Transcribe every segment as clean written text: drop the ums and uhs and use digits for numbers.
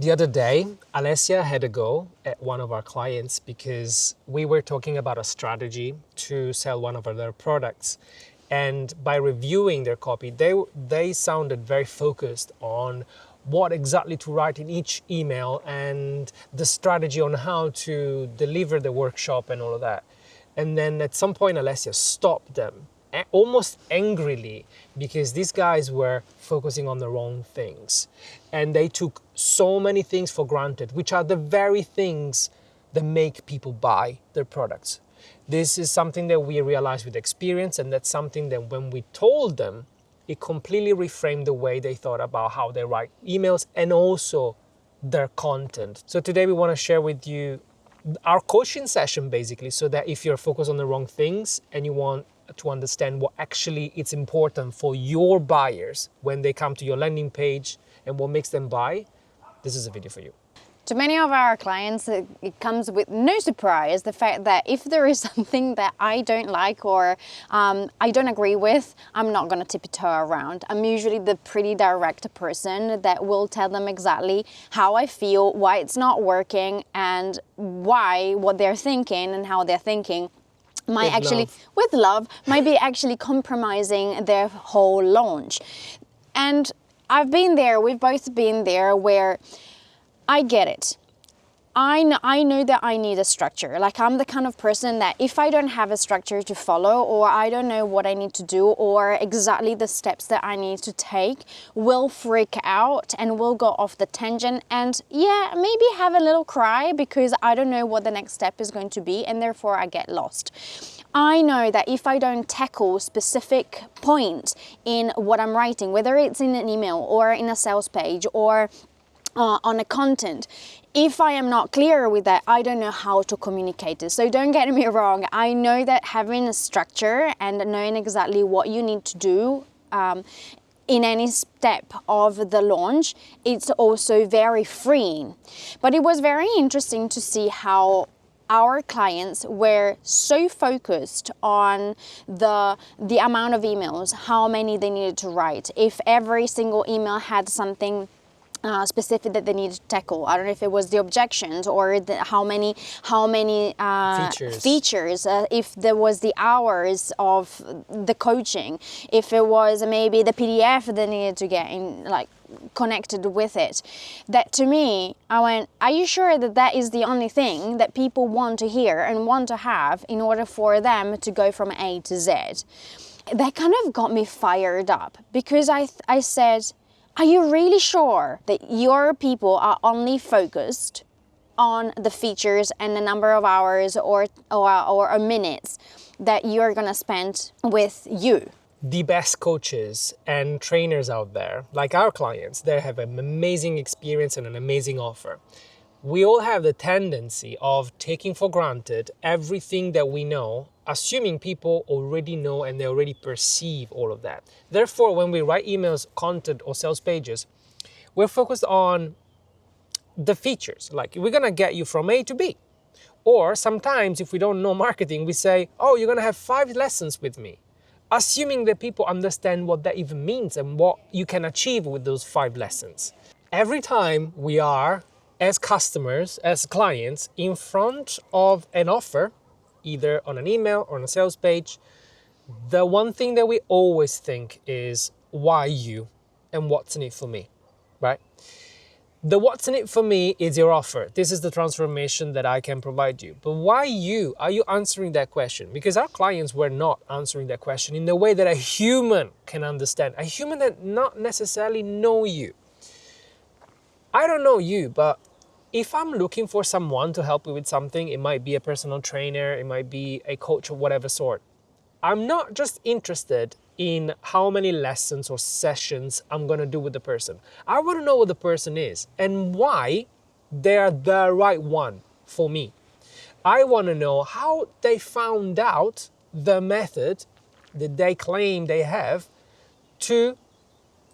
The other day, Alessia had a go at one of our clients because we were talking about a strategy to sell one of their products. And by reviewing their copy, they sounded very focused on what exactly to write in each email and the strategy on how to deliver the workshop and all of that. And then at some point, Alessia stopped them, almost angrily, because these guys were focusing on the wrong things. And they took so many things for granted, which are the very things that make people buy their products. This is something that we realized with experience, and that's something that when we told them, it completely reframed the way they thought about how they write emails and also their content. So today we want to share with you our coaching session, basically, so that if you're focused on the wrong things and you want to understand what actually it's important for your buyers when they come to your landing page and what makes them buy, this is a video for you. To many of our clients, it comes with no surprise the fact that if there is something that I don't like or I don't agree with, I'm not going to tiptoe around. I'm usually the pretty direct person that will tell them exactly how I feel, why it's not working, and why what they're thinking and how they're thinking might with love, might be actually compromising their whole launch. And I've been there, we've both been there, where I get it. I know that I need a structure. Like, I'm the kind of person that if I don't have a structure to follow, or I don't know what I need to do, or exactly the steps that I need to take, will freak out and will go off the tangent and maybe have a little cry because I don't know what the next step is going to be, and therefore I get lost. I know that if I don't tackle specific points in what I'm writing, whether it's in an email or in a sales page or on a content, if I am not clear with that, I don't know how to communicate it. So don't get me wrong, I know that having a structure and knowing exactly what you need to do in any step of the launch, it's also very freeing. But it was very interesting to see how our clients were so focused on the amount of emails, how many they needed to write, if every single email had something specific that they needed to tackle. I don't know if it was the objections or how many features, if there was the hours of the coaching, if it was maybe the PDF that needed to get in, like, connected with it. That, to me, I went, are you sure that that is the only thing that people want to hear and want to have in order for them to go from A to Z? That kind of got me fired up, because I said, are you really sure that your people are only focused on the features and the number of hours or minutes that you're gonna spend with you? The best coaches and trainers out there, like our clients, they have an amazing experience and an amazing offer. We all have the tendency of taking for granted everything that we know, assuming people already know and they already perceive all of that. Therefore, when we write emails, content, or sales pages, we're focused on the features. Like, we're gonna get you from A to B. Or sometimes, if we don't know marketing, we say, oh, you're gonna have 5 lessons with me, assuming that people understand what that even means and what you can achieve with those 5 lessons. Every time we are, as customers, as clients, in front of an offer, either on an email or on a sales page, the one thing that we always think is, why you and what's in it for me, right? The what's in it for me is your offer. This is the transformation that I can provide you. But why you? Are you answering that question? Because our clients were not answering that question in the way that a human can understand. A human that not necessarily know you. I don't know you, but if I'm looking for someone to help me with something, it might be a personal trainer, it might be a coach of whatever sort. I'm not just interested in how many lessons or sessions I'm gonna do with the person. I wanna know what the person is and why they're the right one for me. I wanna know how they found out the method that they claim they have to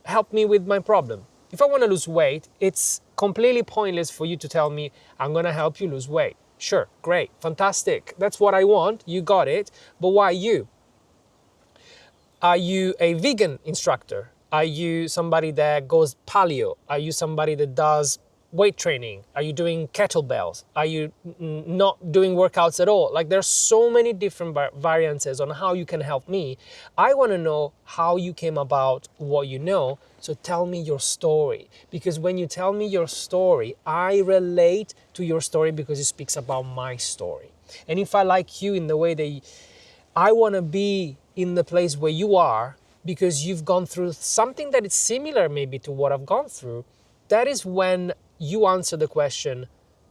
help me with my problem. If I wanna lose weight, it's completely pointless for you to tell me, I'm gonna help you lose weight. Sure, great, fantastic. That's what I want, you got it, but why you? Are you a vegan instructor? Are you somebody that goes paleo? Are you somebody that does weight training? Are you doing kettlebells? Are you not doing workouts at all? Like, there's so many different variances on how you can help me. I want to know how you came about what you know. So tell me your story, because when you tell me your story, I relate to your story because it speaks about my story. And if I like you in the way that I want to be in the place where you are, because you've gone through something that is similar maybe to what I've gone through, that is when you answer the question,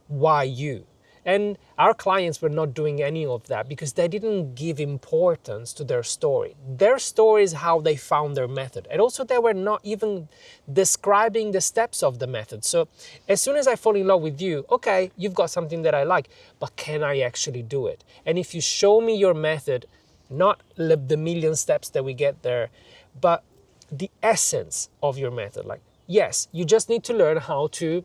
why you? And our clients were not doing any of that because they didn't give importance to their story. Their story is how they found their method. And also they were not even describing the steps of the method. So as soon as I fall in love with you, okay, you've got something that I like, but can I actually do it? And if you show me your method, not the million steps that we get there, but the essence of your method. Like, yes, you just need to learn how to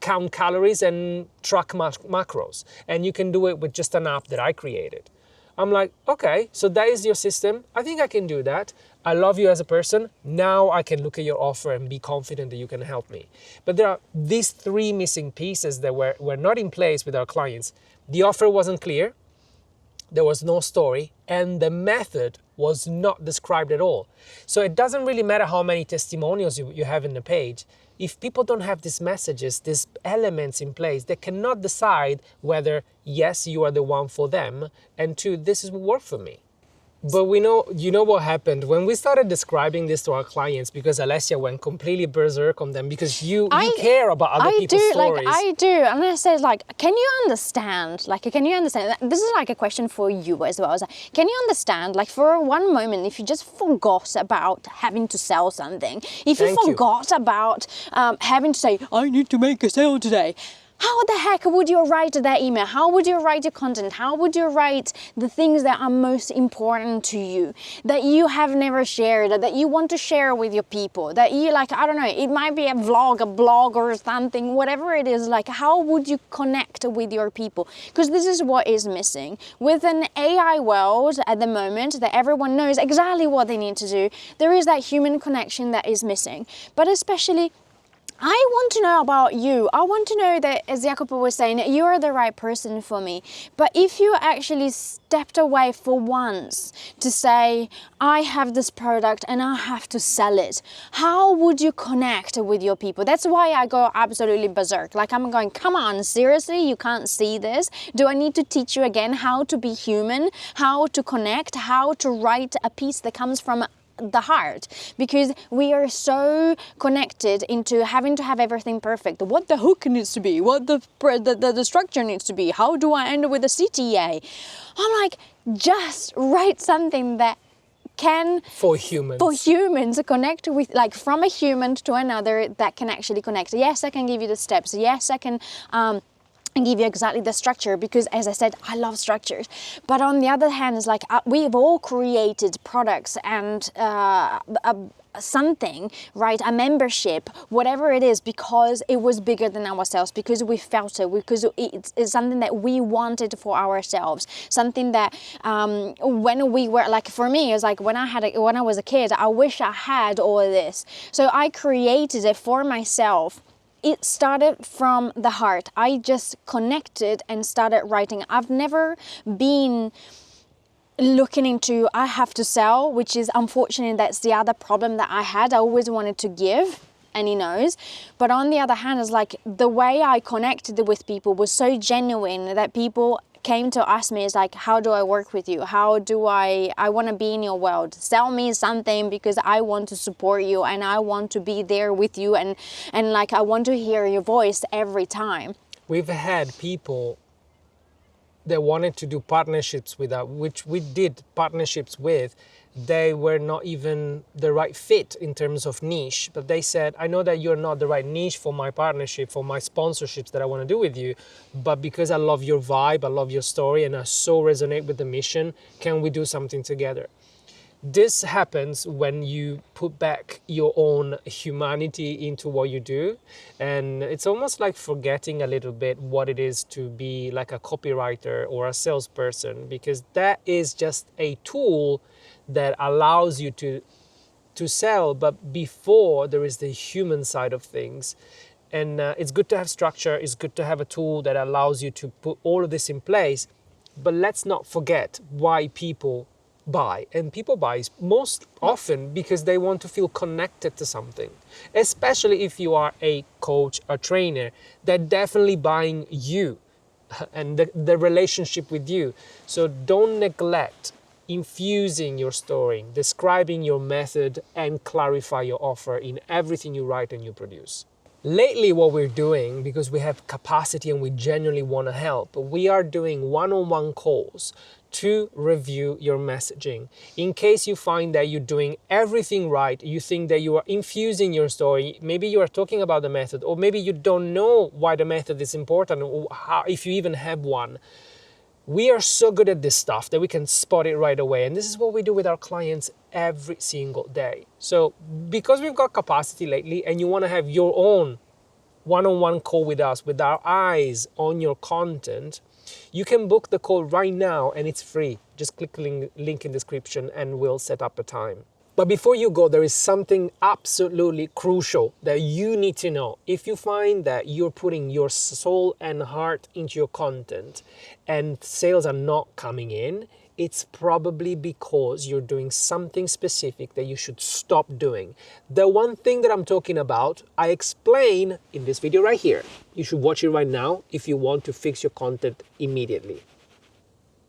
count calories and track macros. And you can do it with just an app that I created. I'm like, okay, so that is your system. I think I can do that. I love you as a person. Now I can look at your offer and be confident that you can help me. But there are these three missing pieces that were not in place with our clients. The offer wasn't clear. There was no story, and the method was not described at all. So it doesn't really matter how many testimonials you have in the page. If people don't have these messages, these elements in place, they cannot decide whether, yes, you are the one for them, and two, this is what worked for me. But you know what happened when we started describing this to our clients, because Alessia went completely berserk on them because you care about other people's stories. I do. And I said, like, can you understand? Like, can you understand? This is like a question for you as well. I was like, can you understand? Like, for one moment, if you just forgot about having to sell something, if you forgot about having to say, I need to make a sale today. How the heck would you write that email? How would you write your content? How would you write the things that are most important to you, that you have never shared, that you want to share with your people, that you like, I don't know, it might be a vlog, a blog or something, whatever it is, like how would you connect with your people? Because this is what is missing. With an AI world at the moment that everyone knows exactly what they need to do, there is that human connection that is missing. But especially, I want to know about you. I want to know that, as Iacopo was saying, you are the right person for me. But if you actually stepped away for once to say, I have this product and I have to sell it, how would you connect with your people? That's why I go absolutely berserk. Like, I'm going, come on, seriously, you can't see this? Do I need to teach you again how to be human, how to connect, how to write a piece that comes from the heart? Because we are so connected into having to have everything perfect. What the hook needs to be, what the structure needs to be, how do I end with a CTA? I'm like, just write something that can for humans connect with, like, from a human to another, that can actually connect. Yes, I can give you the steps. Yes, I can and give you exactly the structure, because as I said, I love structures. But on the other hand, it's like we've all created products and something, right? A membership, whatever it is, because it was bigger than ourselves, because we felt it, because it's something that we wanted for ourselves, something that when we were, like, for me, it was like when I was a kid, I wish I had all of this. So I created it for myself. It started from the heart. I just connected and started writing. I've never been looking into, I have to sell, which is unfortunate. That's the other problem that I had. I always wanted to give, and he knows. But on the other hand, it's like the way I connected with people was so genuine that people came to ask me, is like, how do I work with you? How do I want to be in your world? Sell me something, because I want to support you and I want to be there with you, and like, I want to hear your voice every time. We've had people that wanted to do partnerships with us, which we did partnerships with. They were not even the right fit in terms of niche, but they said, I know that you're not the right niche for my partnership, for my sponsorships that I want to do with you, but because I love your vibe, I love your story, and I so resonate with the mission, can we do something together? This happens when you put back your own humanity into what you do. And it's almost like forgetting a little bit what it is to be like a copywriter or a salesperson, because that is just a tool that allows you to sell. But before, there is the human side of things. And it's good to have structure, it's good to have a tool that allows you to put all of this in place. But let's not forget why people buy. And people buy most often because they want to feel connected to something. Especially if you are a coach, a trainer, they're definitely buying you and the relationship with you. So don't neglect infusing your story, describing your method, and clarify your offer in everything you write and you produce. Lately, what we're doing, because we have capacity and we genuinely want to help, we are doing one-on-one calls to review your messaging. In case you find that you're doing everything right, you think that you are infusing your story, maybe you are talking about the method, or maybe you don't know why the method is important, or how, if you even have one. We are so good at this stuff that we can spot it right away. And this is what we do with our clients every single day. So because we've got capacity lately and you want to have your own one-on-one call with us, with our eyes on your content, you can book the call right now and it's free. Just click the link in the description and we'll set up a time. But before you go, there is something absolutely crucial that you need to know. If you find that you're putting your soul and heart into your content and sales are not coming in, it's probably because you're doing something specific that you should stop doing. The one thing that I'm talking about, I explain in this video right here. You should watch it right now if you want to fix your content immediately.